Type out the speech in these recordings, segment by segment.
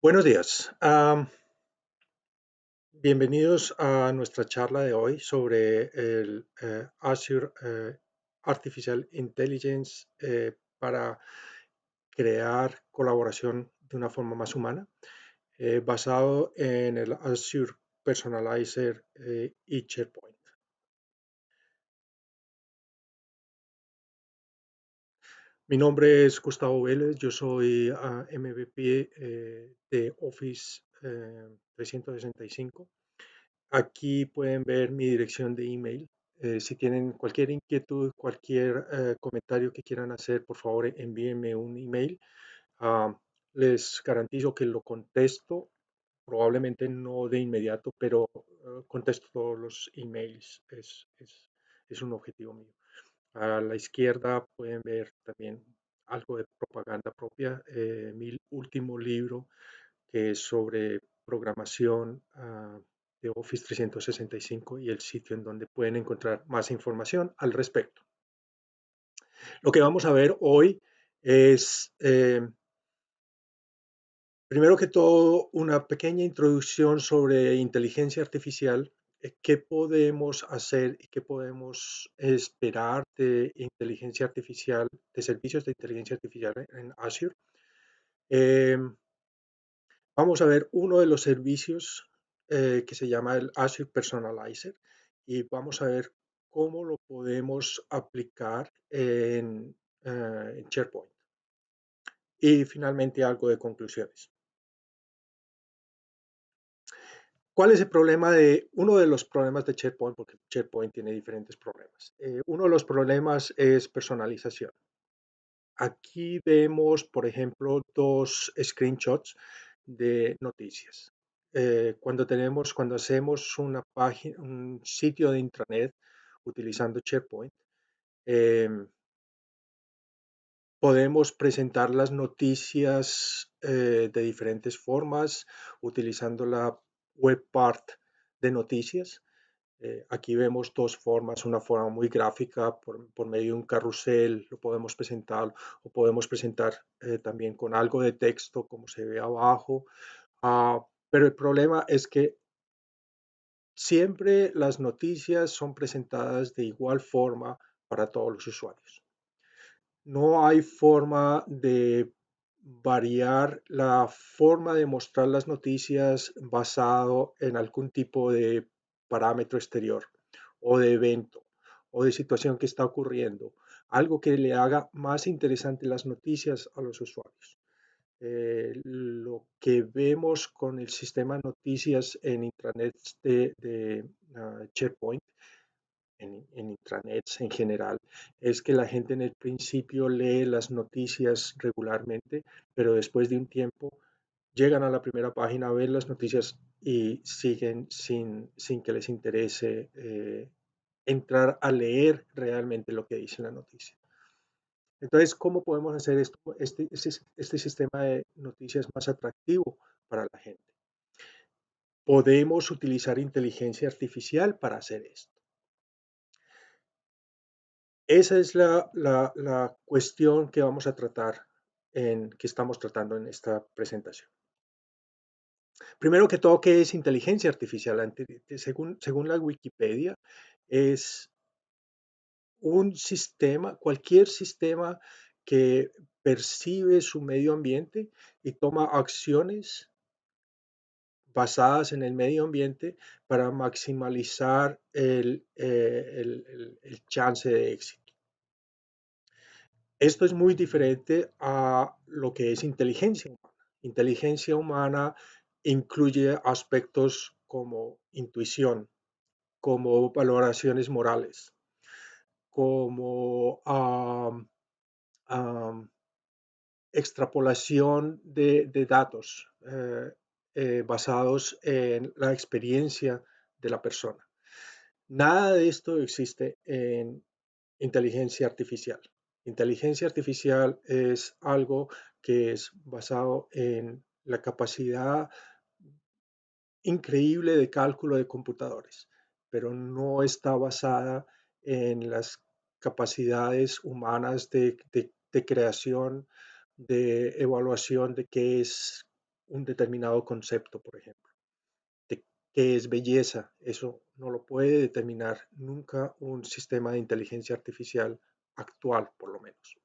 Buenos días. Bienvenidos a nuestra charla de hoy sobre el Azure Artificial Intelligence para crear colaboración de una forma más humana, basado en el Azure Personalizer y SharePoint. Mi nombre es Gustavo Vélez, yo soy MVP de Office 365. Aquí pueden ver mi dirección de email. Si tienen cualquier inquietud, cualquier comentario que quieran hacer, por favor envíenme un email. Ah, Les garantizo que lo contesto, probablemente no de inmediato, pero contesto todos los emails. Es un objetivo mío. A la izquierda pueden ver también algo de propaganda propia. Mi último libro que es sobre programación de Office 365 y el sitio en donde pueden encontrar más información al respecto. Lo que vamos a ver hoy es, primero que todo, una pequeña introducción sobre inteligencia artificial, qué podemos hacer y qué podemos esperar de inteligencia artificial, de servicios de inteligencia artificial en Azure. Em, Vamos a ver uno de los servicios que se llama el Azure Personalizer y vamos a ver cómo lo podemos aplicar en SharePoint. Y finalmente algo de conclusiones. ¿Cuál es el problema uno de los problemas de SharePoint? Porque SharePoint tiene diferentes problemas. Uno de los problemas es personalización. Aquí vemos, por ejemplo, dos screenshots de noticias. Cuando hacemos una página, un sitio de intranet utilizando SharePoint, em, podemos presentar las noticias de diferentes formas utilizando la web part de noticias. Aquí vemos dos formas, una forma muy gráfica por medio de un carrusel, lo podemos presentar o podemos presentar también con algo de texto como se ve abajo. Pero el problema es que siempre las noticias son presentadas de igual forma para todos los usuarios. No hay forma de variar la forma de mostrar las noticias basado en algún tipo de parámetro exterior o de evento o de situación que está ocurriendo, algo que le haga más interesante las noticias a los usuarios. Lo que vemos con el sistema de noticias en intranet de SharePoint en intranets en general, es que la gente en el principio lee las noticias regularmente, pero después de un tiempo llegan a la primera página, ven las noticias y siguen sin que les interese entrar a leer realmente lo que dice la noticia. Entonces, ¿cómo podemos hacer este sistema de noticias más atractivo para la gente? Podemos utilizar inteligencia artificial para hacer esto. Esa es la cuestión que vamos a tratar, que estamos tratando en esta presentación. Primero que todo, ¿qué es inteligencia artificial? Según la Wikipedia, es un sistema, cualquier sistema que percibe su medio ambiente y toma acciones basadas en el medio ambiente para maximizar el chance de éxito. Esto es muy diferente a lo que es inteligencia humana. Inteligencia humana incluye aspectos como intuición, como valoraciones morales, como am, extrapolación de datos basados en la experiencia de la persona. Nada de esto existe en inteligencia artificial. Inteligencia artificial es algo que es basado en la capacidad increíble de cálculo de computadores, pero no está basada en las capacidades humanas de creación, de evaluación de qué es un determinado concepto, por ejemplo, de qué es belleza. Eso no lo puede determinar nunca un sistema de inteligencia artificial actual, por lo menos.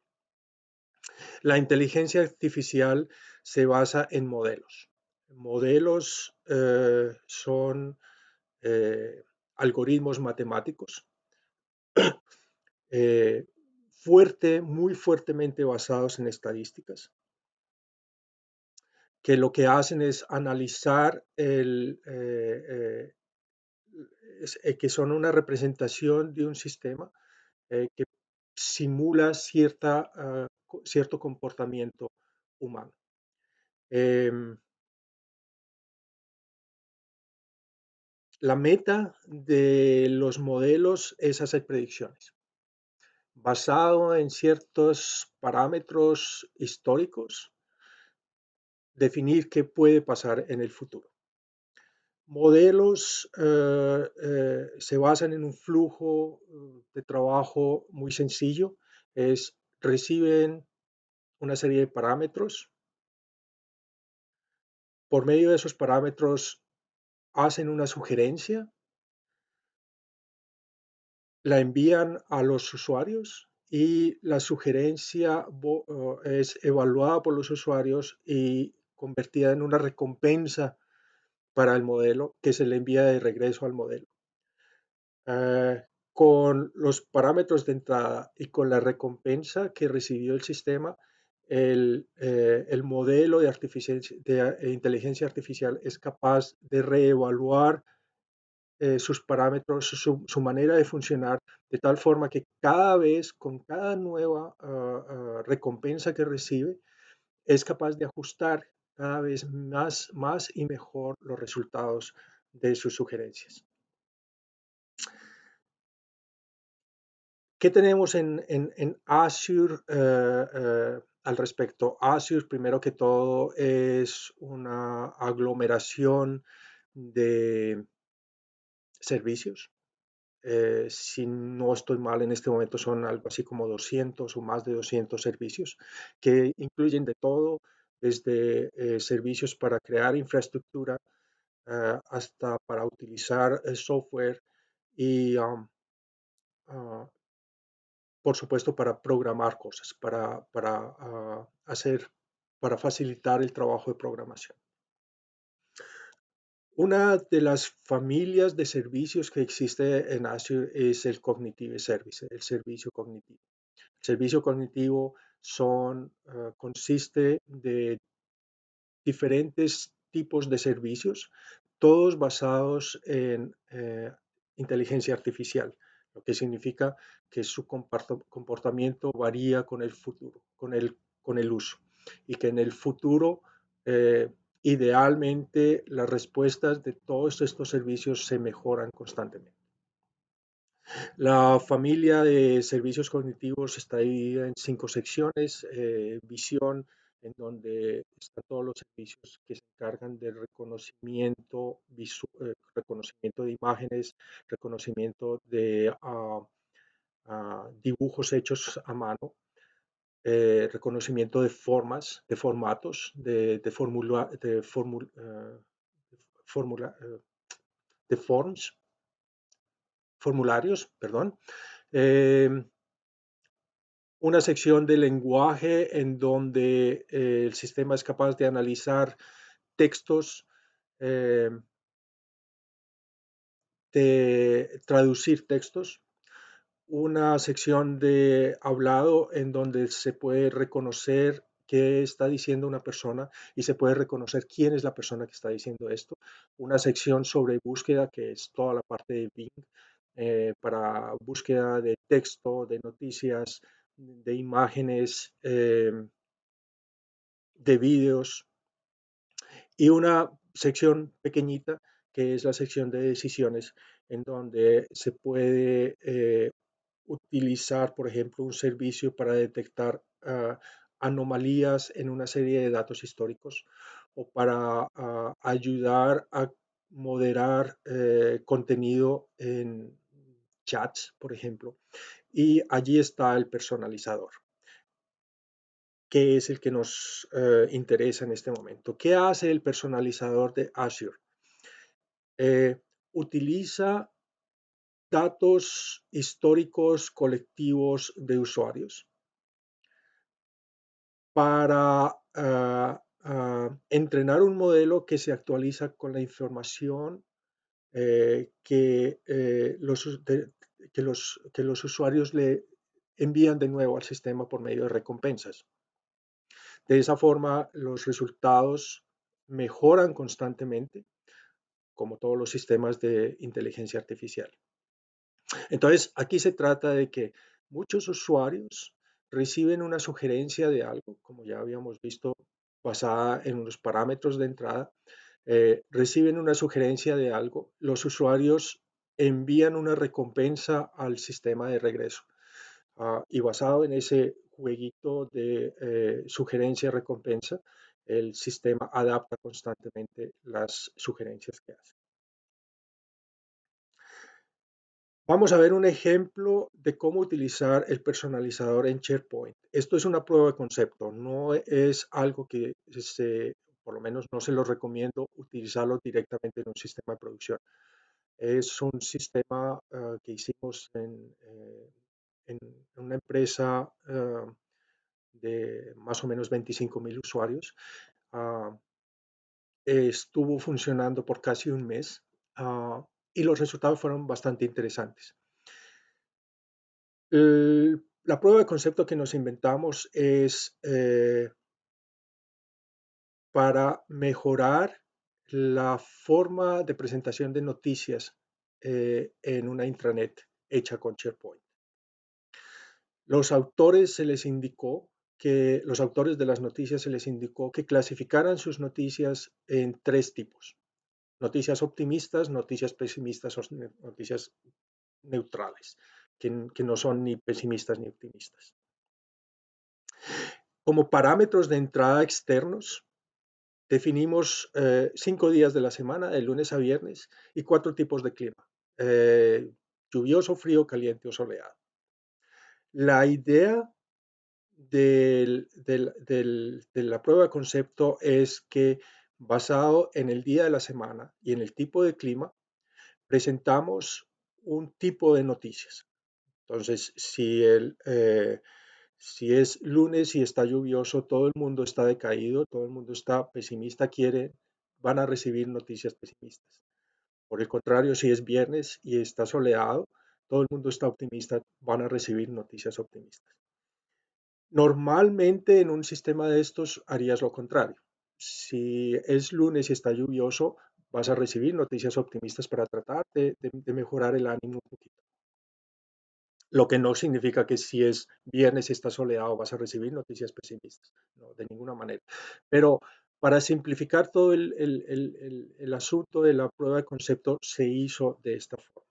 La inteligencia artificial se basa en modelos. Modelos son algoritmos matemáticos eh, muy fuertemente basados en estadísticas, que lo que hacen es analizar que son una representación de un sistema que simula cierto comportamiento humano. Em, la meta de los modelos es hacer predicciones basado en ciertos parámetros históricos, definir qué puede pasar en el futuro. Modelos se basan en un flujo de trabajo muy sencillo. Reciben una serie de parámetros. Por medio de esos parámetros hacen una sugerencia, la envían a los usuarios y la sugerencia es evaluada por los usuarios y convertida en una recompensa para el modelo que se le envía de regreso al modelo. Eh, con los parámetros de entrada y con la recompensa que recibió el sistema, el modelo de inteligencia artificial es capaz de reevaluar sus parámetros, manera de funcionar, de tal forma que cada vez, con cada nueva recompensa que recibe, es capaz de ajustar cada vez más y mejor los resultados de sus sugerencias. ¿Qué tenemos en Azure al respecto? Azure, primero que todo, es una aglomeración de servicios. Si no estoy mal, en este momento son algo así como 200 o más de 200 servicios que incluyen de todo, desde servicios para crear infraestructura hasta para utilizar software y uh, por supuesto, para programar cosas, para facilitar el trabajo de programación. Una de las familias de servicios que existe en Azure es el Cognitive Service, el servicio cognitivo. El servicio cognitivo consiste de diferentes tipos de servicios, todos basados en inteligencia artificial, lo que significa que su comportamiento varía con el futuro, con el uso, y que en el futuro, idealmente, las respuestas de todos estos servicios se mejoran constantemente. La familia de servicios cognitivos está dividida en 5 secciones. Visión, en donde están todos los servicios que se encargan de reconocimiento de imágenes, reconocimiento de dibujos hechos a mano, reconocimiento de formas, de formatos, formula- eh, de forms, formularios, perdón. Eh, una sección de lenguaje en donde el sistema es capaz de analizar textos, eh, de traducir textos. Una sección de hablado en donde se puede reconocer qué está diciendo una persona y se puede reconocer quién es la persona que está diciendo esto. Una sección sobre búsqueda, que es toda la parte de Bing, para búsqueda de texto, de noticias, de imágenes, de vídeos, y una sección pequeñita que es la sección de decisiones, en donde se puede utilizar, por ejemplo, un servicio para detectar anomalías en una serie de datos históricos o para ayudar a moderar contenido en chats, por ejemplo. Y allí está el personalizador, que es el que nos interesa en este momento. ¿Qué hace el personalizador de Azure? Utiliza datos históricos colectivos de usuarios para entrenar un modelo que se actualiza con la información que los usuarios le envían de nuevo al sistema por medio de recompensas. De esa forma, los resultados mejoran constantemente, como todos los sistemas de inteligencia artificial. Entonces, aquí se trata de que muchos usuarios reciben una sugerencia de algo, como ya habíamos visto, basada en unos parámetros de entrada, reciben una sugerencia de algo, los usuarios envían una recompensa al sistema de regreso. Y basado en ese jueguito de sugerencia-recompensa, el sistema adapta constantemente las sugerencias que hace. Vamos a ver un ejemplo de cómo utilizar el personalizador en SharePoint. Esto es una prueba de concepto, no es algo que por lo menos no se lo recomiendo utilizarlo directamente en un sistema de producción. Es un sistema que hicimos en una empresa de más o menos 25,000 usuarios. Ah, Estuvo funcionando por casi un mes y los resultados fueron bastante interesantes. La prueba de concepto que nos inventamos es para mejorar la forma de presentación de noticias en una intranet hecha con SharePoint. Los autores los autores de las noticias se les indicó que clasificaran sus noticias en tres tipos: noticias optimistas, noticias pesimistas o noticias neutrales, que no son ni pesimistas ni optimistas. Como parámetros de entrada externos, definimos 5 días de la semana, de lunes a viernes, y 4 tipos de clima: lluvioso, frío, caliente o soleado. La idea de la prueba de concepto es que, basado en el día de la semana y en el tipo de clima, presentamos un tipo de noticias. Entonces, si es lunes y está lluvioso, todo el mundo está decaído, todo el mundo está pesimista, van a recibir noticias pesimistas. Por el contrario, si es viernes y está soleado, todo el mundo está optimista, van a recibir noticias optimistas. Normalmente en un sistema de estos harías lo contrario. Si es lunes y está lluvioso, vas a recibir noticias optimistas para tratar de mejorar el ánimo un poquito. Lo que no significa que si es viernes y está soleado vas a recibir noticias pesimistas. No, de ninguna manera. Pero para simplificar todo el asunto de la prueba de concepto, se hizo de esta forma.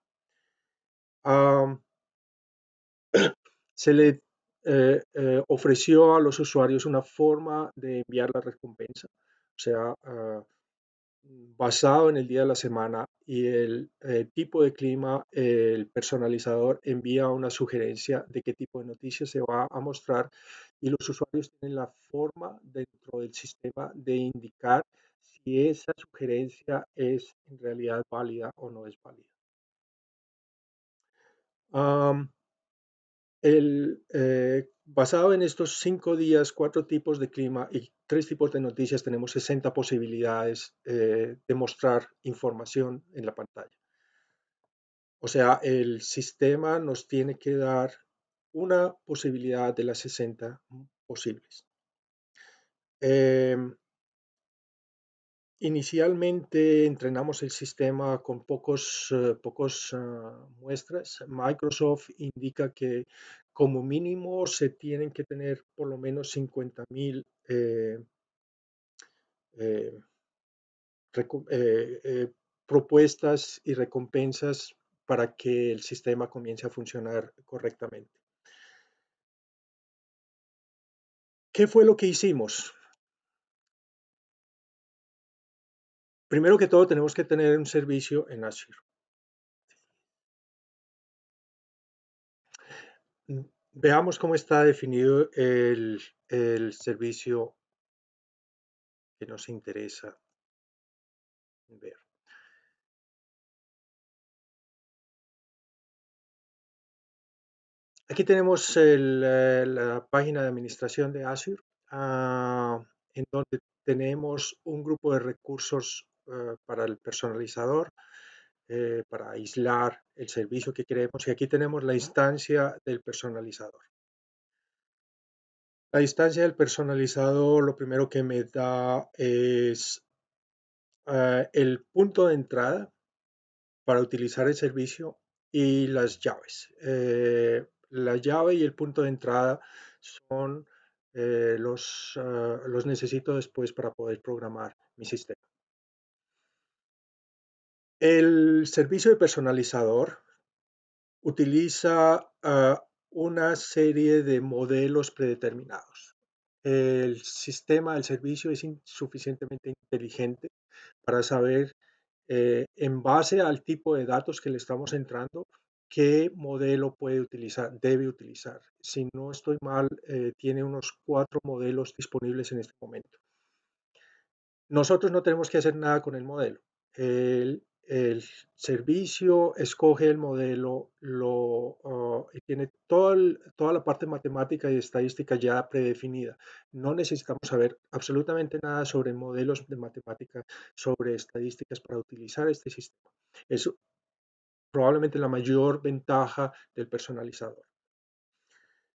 Se le ofreció a los usuarios una forma de enviar la recompensa, o sea, basado en el día de la semana y el tipo de clima, el personalizador envía una sugerencia de qué tipo de noticias se va a mostrar, y los usuarios tienen la forma dentro del sistema de indicar si esa sugerencia es en realidad válida o no es válida. Basado en estos 5 días, 4 tipos de clima y 3 tipos de noticias, tenemos 60 posibilidades de mostrar información en la pantalla. O sea, el sistema nos tiene que dar una posibilidad de las 60 posibles. Inicialmente entrenamos el sistema con pocos muestras. Microsoft indica que como mínimo se tienen que tener por lo menos 50,000 eh, propuestas y recompensas para que el sistema comience a funcionar correctamente. ¿Qué fue lo que hicimos? Primero que todo, tenemos que tener un servicio en Azure. Veamos cómo está definido el servicio que nos interesa ver. Aquí tenemos la página de administración de Azure, en donde tenemos un grupo de recursos para el personalizador, para aislar el servicio que queremos. Y aquí tenemos la instancia del personalizador. La instancia del personalizador, lo primero que me da es el punto de entrada para utilizar el servicio y las llaves. La llave y el punto de entrada son los necesito después para poder programar mi sistema. El servicio de personalizador utiliza una serie de modelos predeterminados. El sistema, el servicio es suficientemente inteligente para saber, en base al tipo de datos que le estamos entrando, qué modelo puede utilizar, debe utilizar. Si no estoy mal, tiene unos 4 modelos disponibles en este momento. Nosotros no tenemos que hacer nada con el modelo. El servicio escoge el modelo, y tiene toda la parte matemática y estadística ya predefinida. No necesitamos saber absolutamente nada sobre modelos de matemática, sobre estadísticas para utilizar este sistema. Es probablemente la mayor ventaja del personalizador.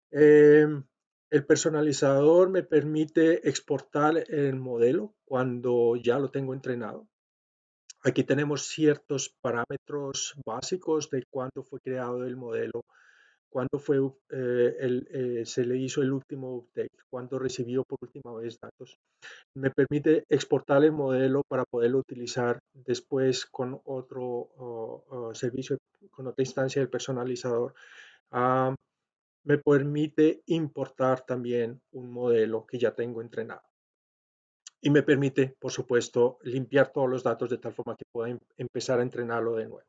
Em, el personalizador me permite exportar el modelo cuando ya lo tengo entrenado. Aquí tenemos ciertos parámetros básicos de cuándo fue creado el modelo, cuándo se le hizo el último update, cuándo recibió por última vez datos. Me permite exportar el modelo para poderlo utilizar después con otro servicio, con otra instancia del personalizador. Ah, Me permite importar también un modelo que ya tengo entrenado. Y me permite, por supuesto, limpiar todos los datos de tal forma que pueda empezar a entrenarlo de nuevo.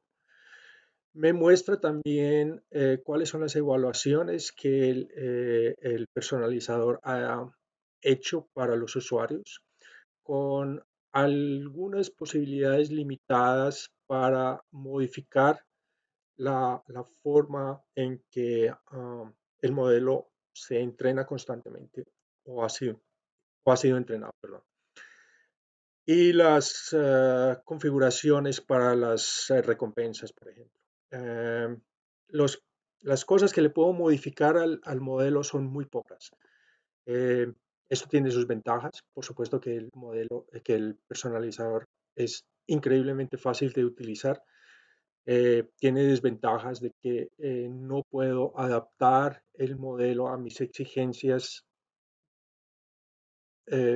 Me muestra también cuáles son las evaluaciones que el personalizador ha hecho para los usuarios, con algunas posibilidades limitadas para modificar la forma en que el modelo se entrena constantemente o ha sido entrenado, perdón. Y las configuraciones para las recompensas, por ejemplo. Eh, los, las cosas que le puedo modificar al modelo son muy pocas. Eh, Esto tiene sus ventajas. Por supuesto que que el personalizador es increíblemente fácil de utilizar. Tiene desventajas de que no puedo adaptar el modelo a mis exigencias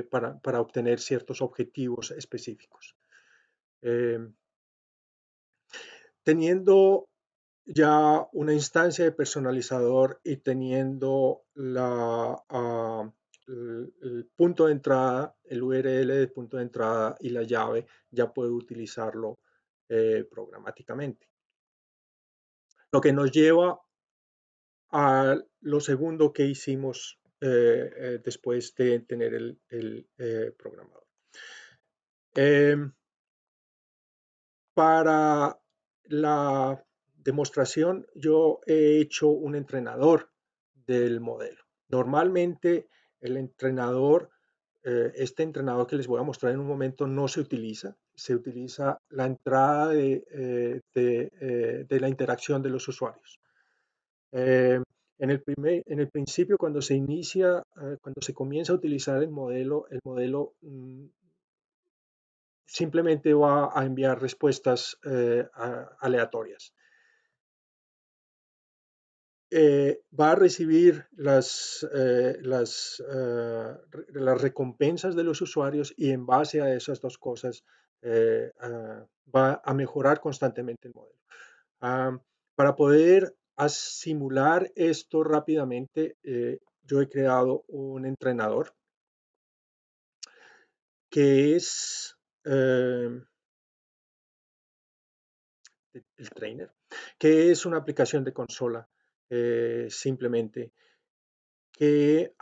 para obtener ciertos objetivos específicos. Eh, Teniendo ya una instancia de personalizador y teniendo el punto de entrada, el URL de punto de entrada y la llave, ya puedo utilizarlo programáticamente. Lo que nos lleva a lo segundo que hicimos después de tener el programador. Em, Para la demostración, yo he hecho un entrenador del modelo. Normalmente el entrenador, este entrenador que les voy a mostrar en un momento, no se utiliza. Se utiliza la entrada de la interacción de los usuarios. Eh, en el principio, cuando se inicia, cuando se comienza a utilizar el modelo simplemente va a enviar respuestas aleatorias. Va a recibir las recompensas de los usuarios y en base a esas dos cosas va a mejorar constantemente el modelo. Ah, para poder simular esto rápidamente, yo he creado un entrenador que es el trainer, que es una aplicación de consola simplemente, que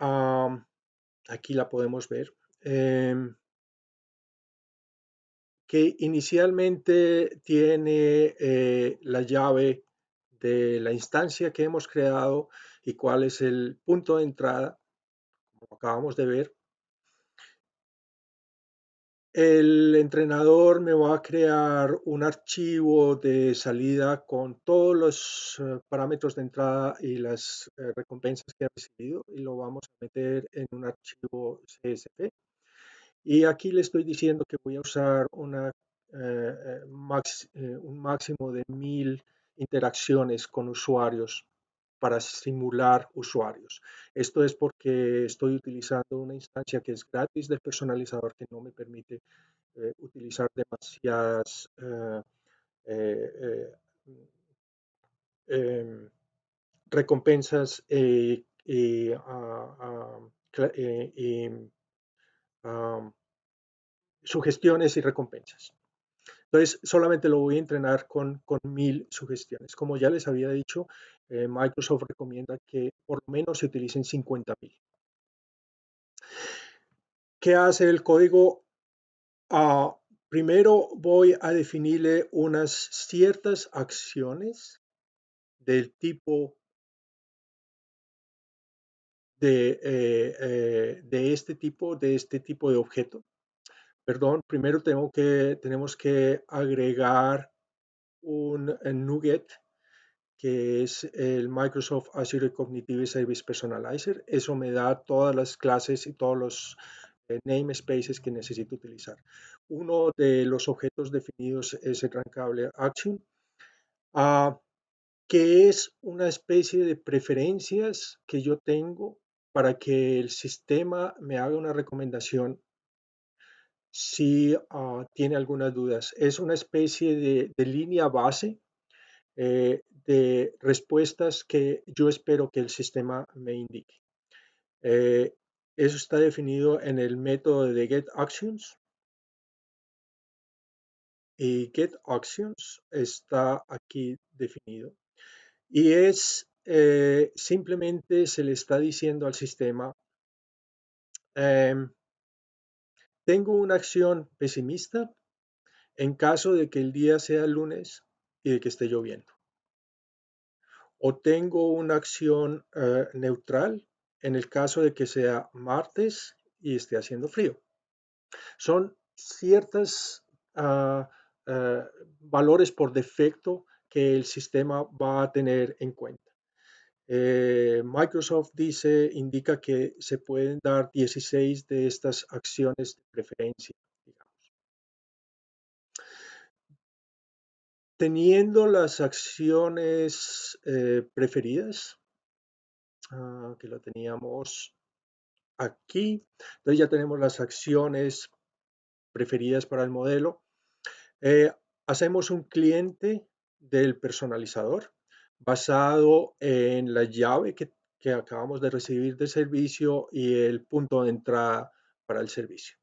aquí la podemos ver, que inicialmente tiene la llave de la instancia que hemos creado y cuál es el punto de entrada, como acabamos de ver. El entrenador me va a crear un archivo de salida con todos los parámetros de entrada y las recompensas que ha recibido y lo vamos a meter en un archivo CSV. Y aquí le estoy diciendo que voy a usar un máximo de 1000 interacciones con usuarios para simular usuarios. Esto es porque estoy utilizando una instancia que es gratis del personalizador que no me permite utilizar demasiadas eh, eh, em, recompensas y um, sugestiones y recompensas. Entonces, solamente lo voy a entrenar con 1000 sugestiones. Como ya les había dicho, Microsoft recomienda que por lo menos se utilicen 50,000. ¿Qué hace el código? Ah, Primero voy a definirle unas ciertas acciones del tipo de este tipo de objeto. Perdón, primero tenemos que agregar un nugget que es el Microsoft Azure Cognitive Service Personalizer. Eso me da todas las clases y todos los namespaces que necesito utilizar. Uno de los objetos definidos es el Rankable Action, uh, que es una especie de preferencias que yo tengo para que el sistema me haga una recomendación si tiene algunas dudas. Es una especie de línea base de respuestas que yo espero que el sistema me indique. Eh, Eso está definido en el método de getActions y getActions está aquí definido y es simplemente se le está diciendo al sistema, em, tengo una acción pesimista en caso de que el día sea lunes y de que esté lloviendo. O tengo una acción neutral en el caso de que sea martes y esté haciendo frío. Son ciertos uh, uh, valores por defecto que el sistema va a tener en cuenta. Microsoft indica que se pueden dar 16 de estas acciones de preferencia, digamos. Teniendo las acciones preferidas, que lo teníamos aquí. Entonces ya tenemos las acciones preferidas para el modelo. Eh, Hacemos un cliente del personalizador basado en la llave que acabamos de recibir de servicio y el punto de entrada para el servicio.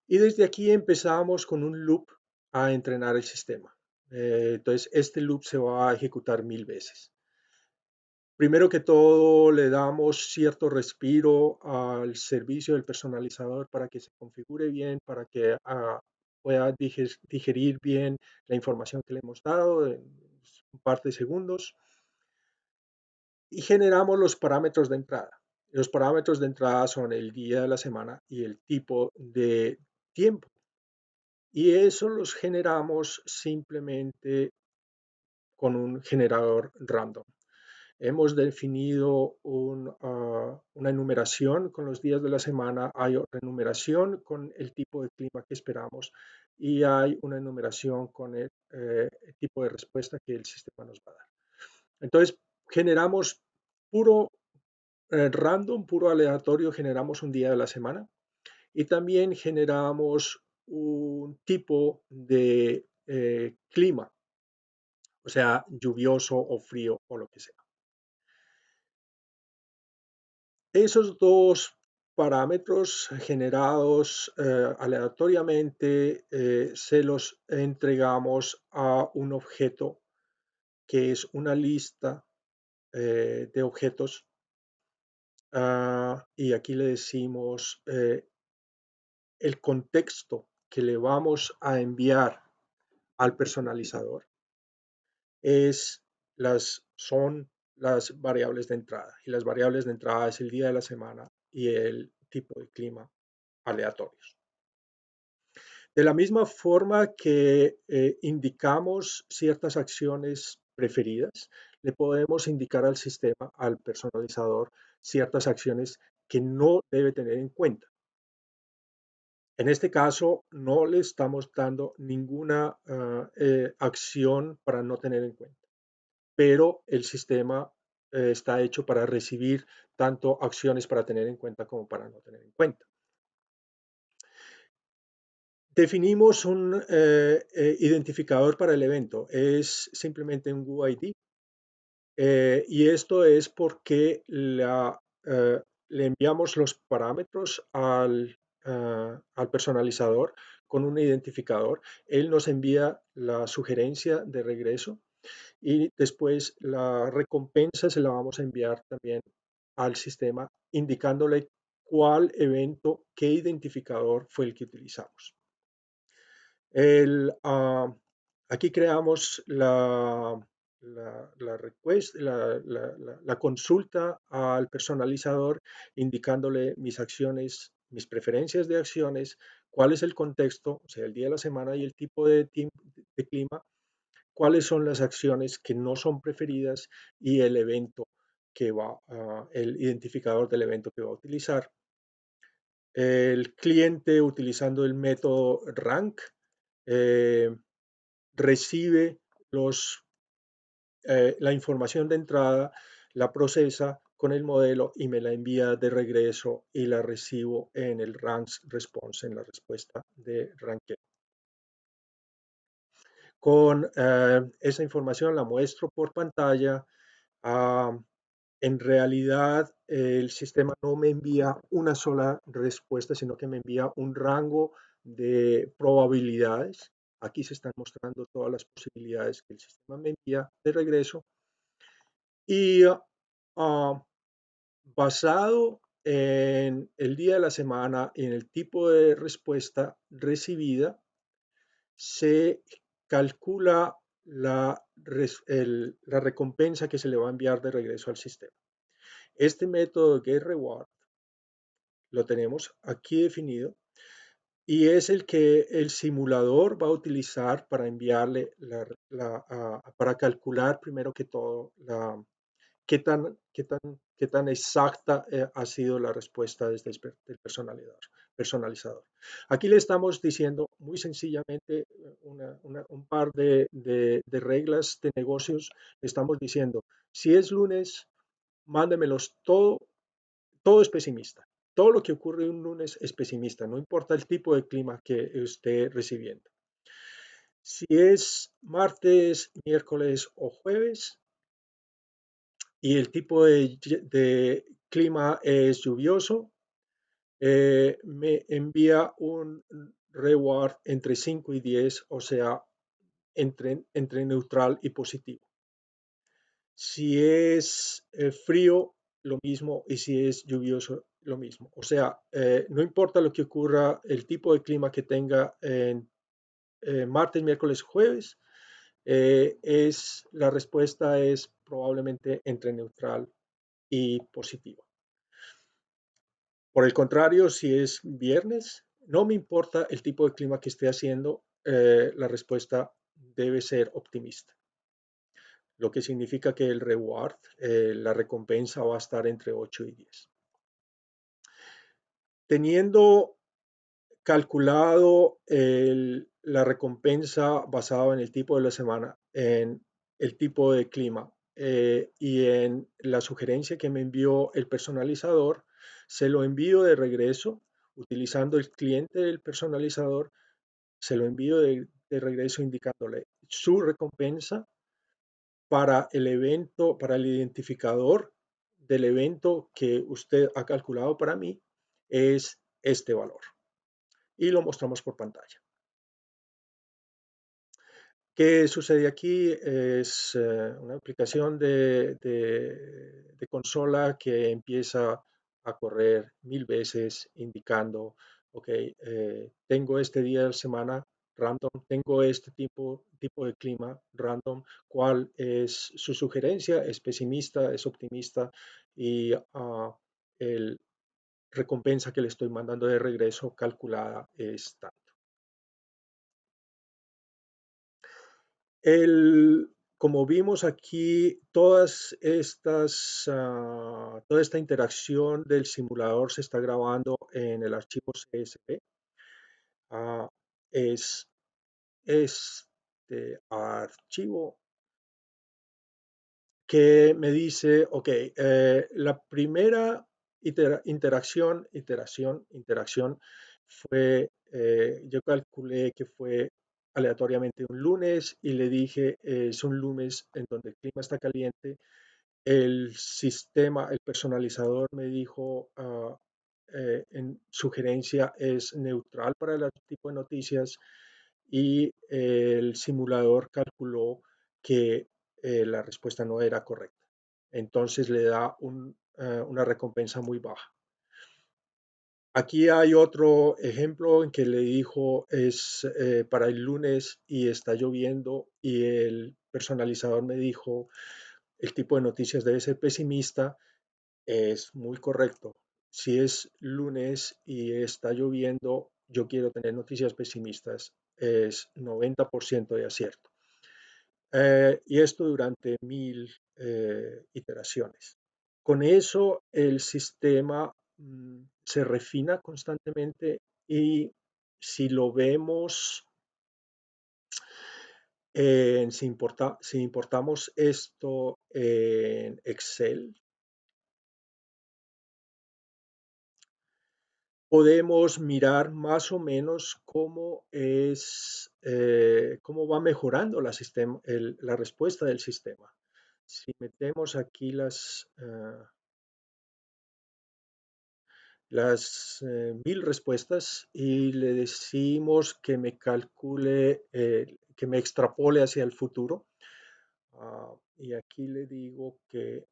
Y desde aquí empezamos con un loop a entrenar el sistema. Entonces este loop se va a ejecutar 1000 veces. Primero que todo, le damos cierto respiro al servicio del personalizador para que se configure bien, para que pueda digerir bien la información que le hemos dado en un par de segundos. Y generamos los parámetros de entrada. Los parámetros de entrada son el día de la semana y el tipo de tiempo. Y eso los generamos simplemente con un generador random. Hemos definido una enumeración con los días de la semana, hay otra enumeración con el tipo de clima que esperamos y hay una enumeración con el tipo de respuesta que el sistema nos va a dar. Entonces, generamos puro random, puro aleatorio, generamos un día de la semana y también generamos un tipo de clima, o sea, lluvioso o frío o lo que sea. Esos dos parámetros generados aleatoriamente se los entregamos a un objeto que es una lista de objetos y aquí le decimos el contexto que le vamos a enviar al personalizador son las variables de entrada. Y las variables de entrada es el día de la semana y el tipo de clima aleatorios. De la misma forma que indicamos ciertas acciones preferidas, le podemos indicar al sistema, al personalizador, ciertas acciones que no debe tener en cuenta. En este caso, no le estamos dando ninguna acción para no tener en cuenta, pero el sistema está hecho para recibir tanto acciones para tener en cuenta como para no tener en cuenta. Definimos un identificador para el evento, es simplemente un UID, y esto es porque le enviamos los parámetros al personalizador con un identificador. Él nos envía la sugerencia de regreso y después la recompensa se la vamos a enviar también al sistema indicándole cuál evento, qué identificador fue el que utilizamos. Aquí creamos la consulta al personalizador indicándole mis acciones, mis preferencias de acciones, cuál es el contexto, o sea, el día de la semana y el tipo de clima, cuáles son las acciones que no son preferidas y el evento el identificador del evento que va a utilizar. El cliente utilizando el método rank eh, recibe la información de entrada, la procesa con el modelo y me la envía de regreso y la recibo en el rank response, en la respuesta de ranking. Con esa información la muestro por pantalla. En realidad, el sistema no me envía una sola respuesta, sino que me envía un rango de probabilidades. Aquí se están mostrando todas las posibilidades que el sistema me envía de regreso. Y basado en el día de la semana y en el tipo de respuesta recibida, se calcula la recompensa que se le va a enviar de regreso al sistema. Este método getReward lo tenemos aquí definido y es el que el simulador va a utilizar para enviarle, para calcular primero que todo qué tan exacta ha sido la respuesta desde el personalizador. Aquí le estamos diciendo muy sencillamente un par de reglas de negocios. Le estamos diciendo, si es lunes, mándemelos todo es pesimista. Todo lo que ocurre un lunes es pesimista, no importa el tipo de clima que esté recibiendo. Si es martes, miércoles o jueves y el tipo de clima es lluvioso, me envía un reward entre 5 y 10, o sea, entre neutral y positivo. Si es frío, lo mismo, y si es lluvioso, lo mismo. O sea, no importa lo que ocurra, el tipo de clima que tenga en martes, miércoles, jueves, la respuesta es probablemente entre neutral y positiva. Por el contrario, si es viernes, no me importa el tipo de clima que esté haciendo, la respuesta debe ser optimista, lo que significa que el reward, la recompensa va a estar entre 8 y 10. Teniendo calculado la recompensa basada en el tipo de la semana, en el tipo de clima y en la sugerencia que me envió el personalizador, se lo envío de regreso utilizando el cliente del personalizador, se lo envío de regreso indicándole su recompensa para el evento, para el identificador del evento que usted ha calculado para mí, es este valor. Y lo mostramos por pantalla. ¿Qué sucede aquí? Es una aplicación de consola que empieza a correr 1000 veces indicando, ok, tengo este día de la semana random, tengo este tipo de clima random, cuál es su sugerencia, es pesimista, es optimista y el recompensa que le estoy mandando de regreso calculada está. Como vimos aquí, toda esta interacción del simulador se está grabando en el archivo CSV. Ah, es este archivo que me dice, ok, la primera interacción fue, yo calculé que fue aleatoriamente un lunes y le dije, es un lunes en donde el clima está caliente. El sistema, el personalizador me dijo, en sugerencia es neutral para el tipo de noticias y el simulador calculó que la respuesta no era correcta. Entonces le da una recompensa muy baja. Aquí hay otro ejemplo en que le dijo es para el lunes y está lloviendo y el personalizador me dijo el tipo de noticias debe ser pesimista. Es muy correcto. Si es lunes y está lloviendo, yo quiero tener noticias pesimistas. Es 90% de acierto. Y esto durante 1000 iteraciones. Con eso el sistema se refina constantemente y si lo vemos, si importamos esto en Excel, podemos mirar más o menos cómo va mejorando la respuesta del sistema. Si metemos aquí las 1000 respuestas y le decimos que me calcule, que me extrapole hacia el futuro, y aquí le digo que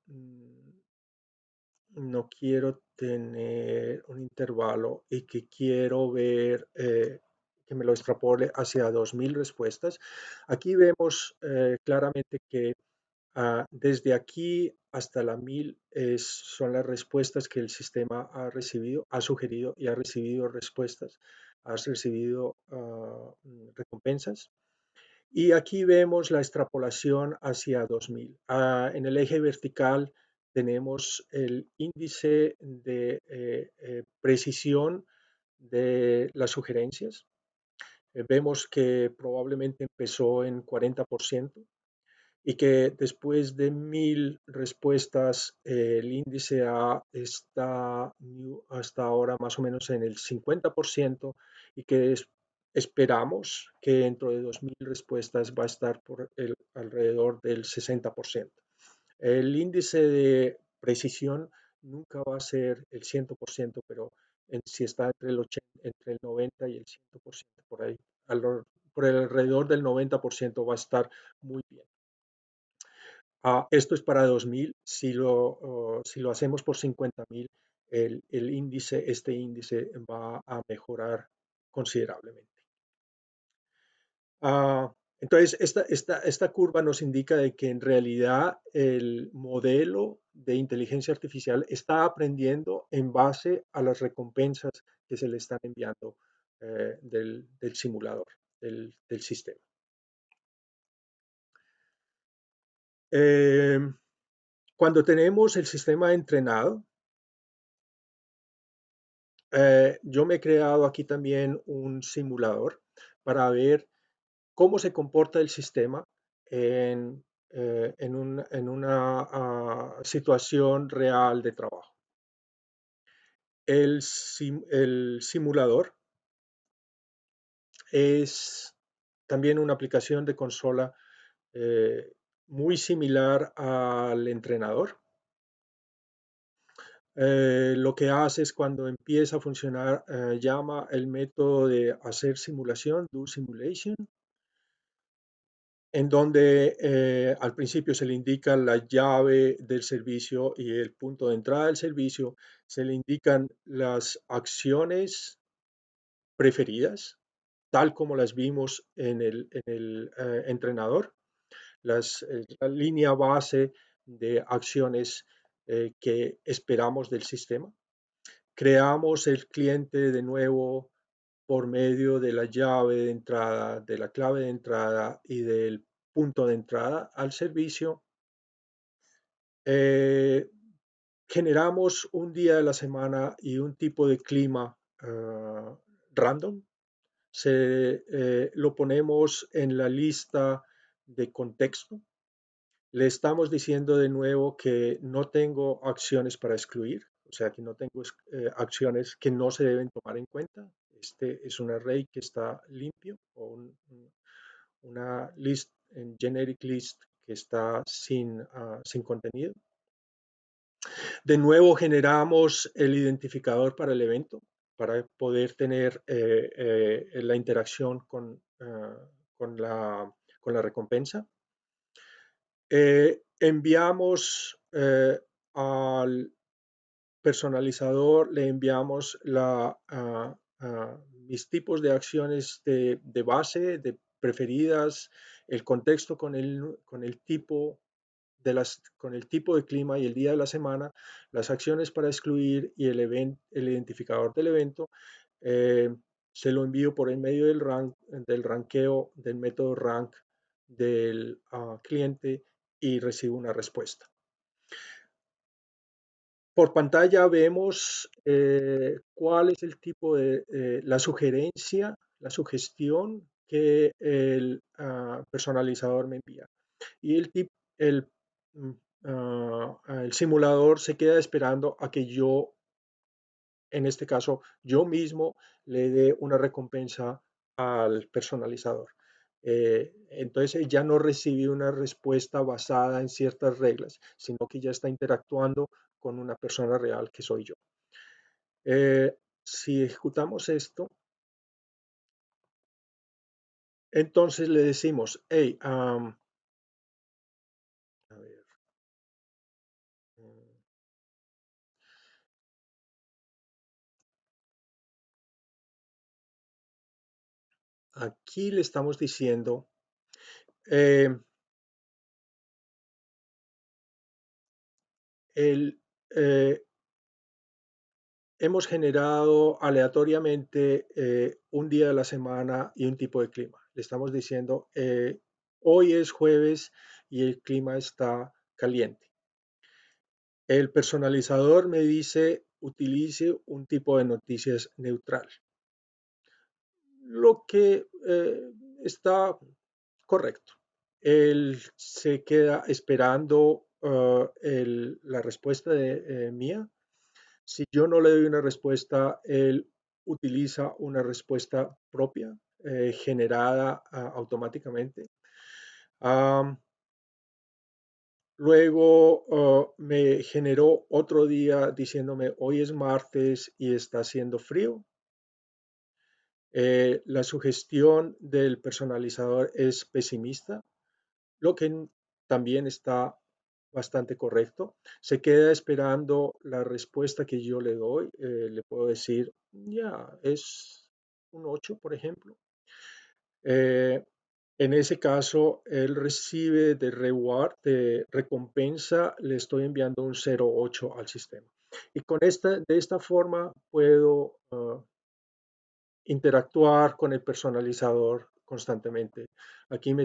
no quiero tener un intervalo y que quiero ver que me lo extrapole hacia 2000 respuestas. Aquí vemos claramente que desde aquí hasta la 1000 son las respuestas que el sistema ha recibido, ha sugerido y ha recibido respuestas, ha recibido recompensas. Y aquí vemos la extrapolación hacia 2000. En el eje vertical tenemos el índice de precisión de las sugerencias. Vemos que probablemente empezó en 40% y que después de 1000 respuestas el índice está hasta ahora más o menos en el 50% y que esperamos que dentro de 2000 respuestas va a estar alrededor del 60%. El índice de precisión nunca va a ser el 100%, pero si está entre el 90 y el 100%, por alrededor del 90% va a estar muy bien. Esto es para 2000. Si lo hacemos por 50.000, este índice va a mejorar considerablemente. Entonces, esta curva nos indica de que en realidad el modelo de inteligencia artificial está aprendiendo en base a las recompensas que se le están enviando del simulador, del sistema. Eh, Cuando tenemos el sistema entrenado, yo me he creado aquí también un simulador para ver cómo se comporta el sistema en una situación real de trabajo. El simulador es también una aplicación de consola muy similar al entrenador. Lo que hace es cuando empieza a funcionar, llama el método de hacer simulación, do simulation, en donde al principio se le indica la llave del servicio y el punto de entrada del servicio, se le indican las acciones preferidas, tal como las vimos en el entrenador, la línea base de acciones que esperamos del sistema. Creamos el cliente de nuevo por medio de la llave de entrada, de la clave de entrada y del punto de entrada al servicio. Eh, Generamos un día de la semana y un tipo de clima random. Lo ponemos en la lista de contexto. Le estamos diciendo de nuevo que no tengo acciones para excluir, o sea, que no tengo acciones que no se deben tomar en cuenta. Este es un array que está limpio o una list en generic list que está sin contenido. De nuevo generamos el identificador para el evento para poder tener la interacción con la recompensa. Enviamos al personalizador, le enviamos mis tipos de acciones de base, de preferidas, el contexto con el tipo con el tipo de clima y el día de la semana, las acciones para excluir y el identificador del evento. eh, Se lo envío por el medio del ranqueo del método rank del cliente y recibo una respuesta. Por pantalla vemos cuál es el tipo de la sugerencia, la sugestión que el personalizador me envía. Y el, mm, el simulador se queda esperando a que yo, en este caso, yo mismo le dé una recompensa al personalizador. Entonces ya no recibí una respuesta basada en ciertas reglas, sino que ya está interactuando con una persona real que soy yo. Si ejecutamos esto, entonces le decimos, hey, a ver, mm, aquí le estamos diciendo, eh, el, eh, hemos generado aleatoriamente un día de la semana y un tipo de clima. Le estamos diciendo, hoy es jueves y el clima está caliente. El personalizador me dice, utilice un tipo de noticias neutral, lo que está correcto. Él se queda esperando la respuesta mía. Si yo no le doy una respuesta, él utiliza una respuesta propia generada automáticamente. Am, Luego me generó otro día diciéndome, hoy es martes y está haciendo frío. La sugestión del personalizador es pesimista, lo que también está bastante correcto. Se queda esperando la respuesta que yo le doy. Le puedo decir, ya, es un 8, por ejemplo. Eh, en ese caso, él recibe de reward, de recompensa, le estoy enviando un 0,8 al sistema. Y de esta forma puedo interactuar con el personalizador constantemente. Aquí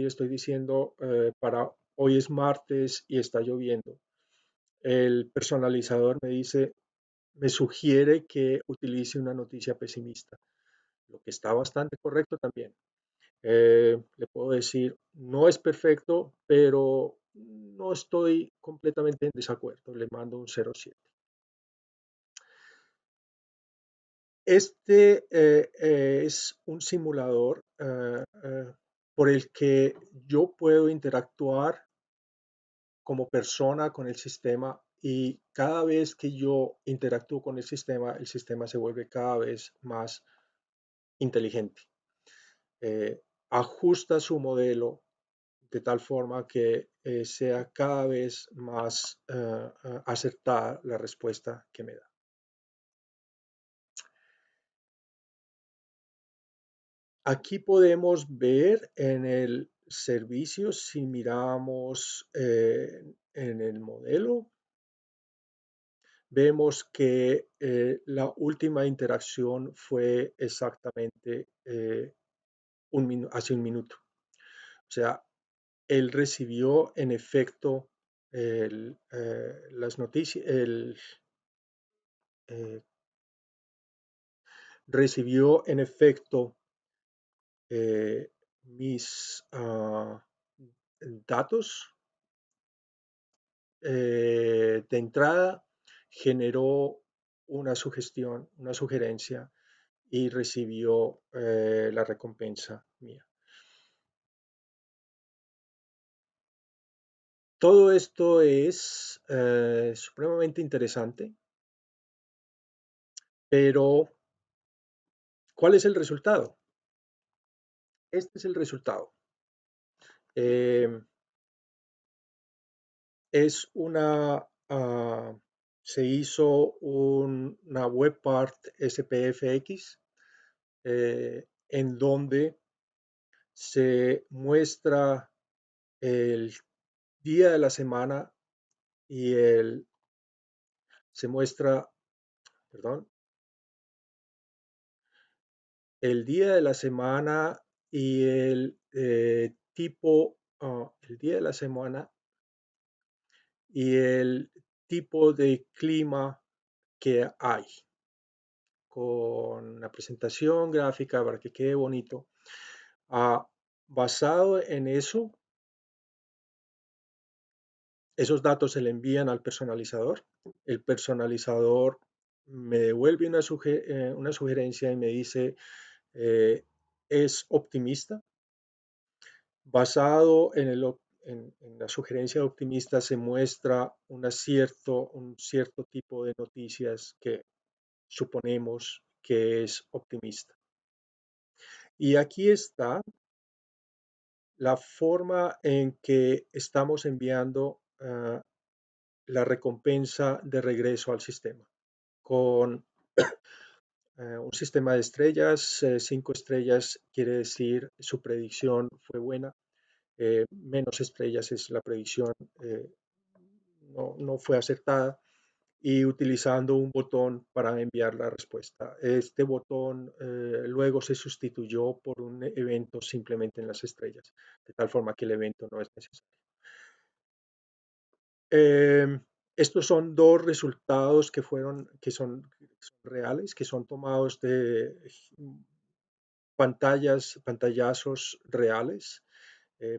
estoy diciendo para hoy es martes y está lloviendo. El personalizador me sugiere que utilice una noticia pesimista, lo que está bastante correcto también. Le puedo decir, no es perfecto, pero no estoy completamente en desacuerdo. Le mando un 0,7. Este es un simulador por el que yo puedo interactuar como persona con el sistema y cada vez que yo interactúo con el sistema se vuelve cada vez más inteligente. Ajusta su modelo de tal forma que sea cada vez más acertada la respuesta que me da. Aquí podemos ver en el servicio, si miramos en el modelo, vemos que la última interacción fue exactamente hace un minuto. O sea, él recibió en efecto las noticias, eh, recibió en efecto eh, mis datos de entrada, generó una sugestión, una sugerencia y recibió la recompensa mía. Todo esto es supremamente interesante, pero ¿cuál es el resultado? Este es el resultado. Eh, es se hizo una web part SPFX en donde se muestra el día de la semana y se muestra, perdón, el día de la semana y el día de la semana y el tipo de clima que hay, con una presentación gráfica para que quede bonito. Basado en eso, esos datos se le envían al personalizador. El personalizador me devuelve una sugerencia y me dice, es optimista. Basado en la sugerencia optimista se muestra un cierto tipo de noticias que suponemos que es optimista. Y aquí está la forma en que estamos enviando la recompensa de regreso al sistema. Con un sistema de estrellas, 5 estrellas quiere decir su predicción fue buena, menos estrellas es la predicción no fue acertada, y utilizando un botón para enviar la respuesta. Este botón luego se sustituyó por un evento simplemente en las estrellas, de tal forma que el evento no es necesario. Estos son dos resultados que son reales, que son tomados de pantallazos reales.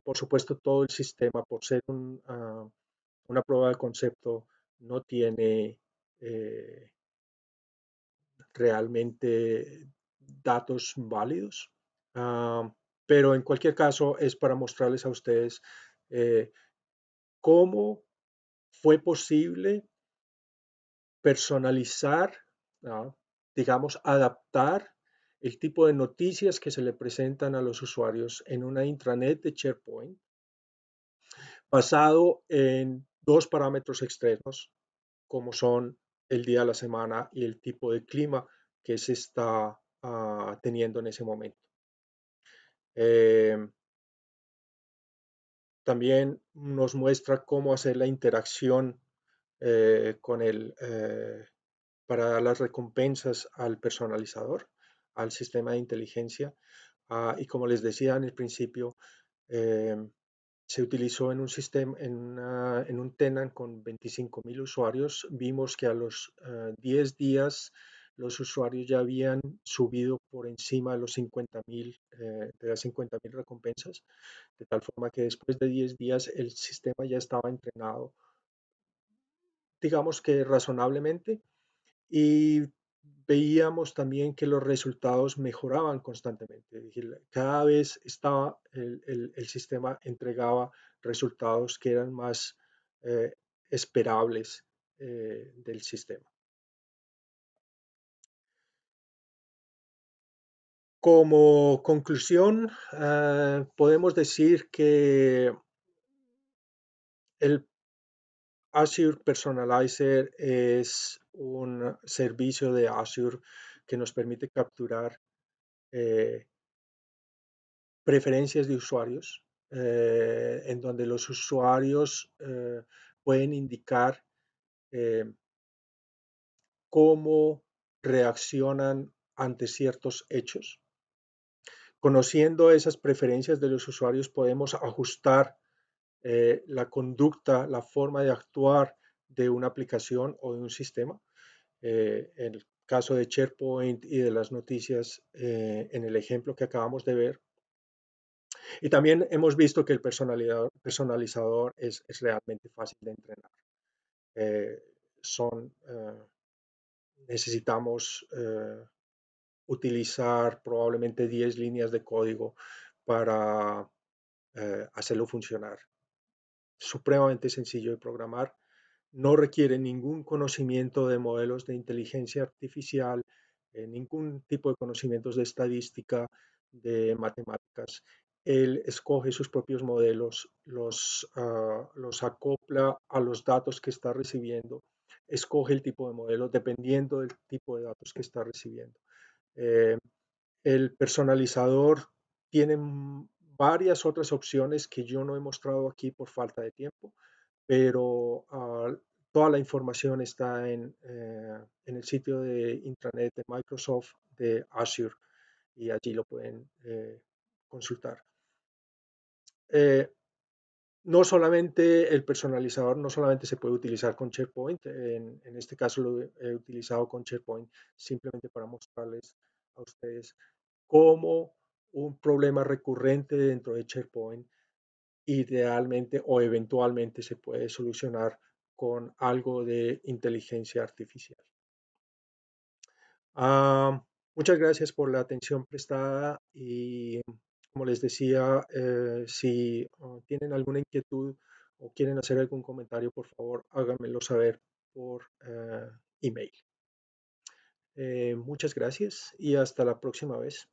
Por supuesto, todo el sistema, por ser una prueba de concepto, no tiene realmente datos válidos. Ah, pero en cualquier caso es para mostrarles a ustedes eh, cómo fue posible personalizar, ¿no? Digamos, adaptar el tipo de noticias que se le presentan a los usuarios en una intranet de SharePoint basado en dos parámetros externos, como son el día de la semana y el tipo de clima que se está teniendo en ese momento. Eh, También nos muestra cómo hacer la interacción con para dar las recompensas al personalizador, al sistema de inteligencia. Y como les decía en el principio, eh, se utilizó en un sistema, en un tenant con 25.000 usuarios. Vimos que a los 10 días los usuarios ya habían subido por encima de los 50.000, de las 50.000 recompensas, de tal forma que después de 10 días el sistema ya estaba entrenado, digamos que razonablemente, y veíamos también que los resultados mejoraban constantemente. Cada vez estaba el sistema entregaba resultados que eran más eh, esperables del sistema. Como conclusión, podemos decir que el Azure Personalizer es un servicio de Azure que nos permite capturar eh, preferencias de usuarios, en donde los usuarios pueden indicar eh, cómo reaccionan ante ciertos hechos. Conociendo esas preferencias de los usuarios, podemos ajustar la conducta, la forma de actuar de una aplicación o de un sistema. En el caso de SharePoint y de las noticias, en el ejemplo que acabamos de ver. Y también hemos visto que el personalizador es realmente fácil de entrenar. Eh, son, necesitamos utilizar probablemente 10 líneas de código para hacerlo funcionar. Supremamente sencillo de programar, no requiere ningún conocimiento de modelos de inteligencia artificial, ningún tipo de conocimientos de estadística, de matemáticas. Él escoge sus propios modelos, los acopla a los datos que está recibiendo, escoge el tipo de modelo dependiendo del tipo de datos que está recibiendo. Eh, el personalizador tiene varias otras opciones que yo no he mostrado aquí por falta de tiempo, pero toda la información está en el sitio de intranet de Microsoft de Azure y allí lo pueden consultar. Eh, no solamente el personalizador, no solamente se puede utilizar con SharePoint, en este caso lo he utilizado con SharePoint simplemente para mostrarles a ustedes cómo un problema recurrente dentro de SharePoint idealmente o eventualmente se puede solucionar con algo de inteligencia artificial. Ah, muchas gracias por la atención prestada y como les decía, si tienen alguna inquietud o quieren hacer algún comentario, por favor, háganmelo saber por email. Muchas gracias y hasta la próxima vez.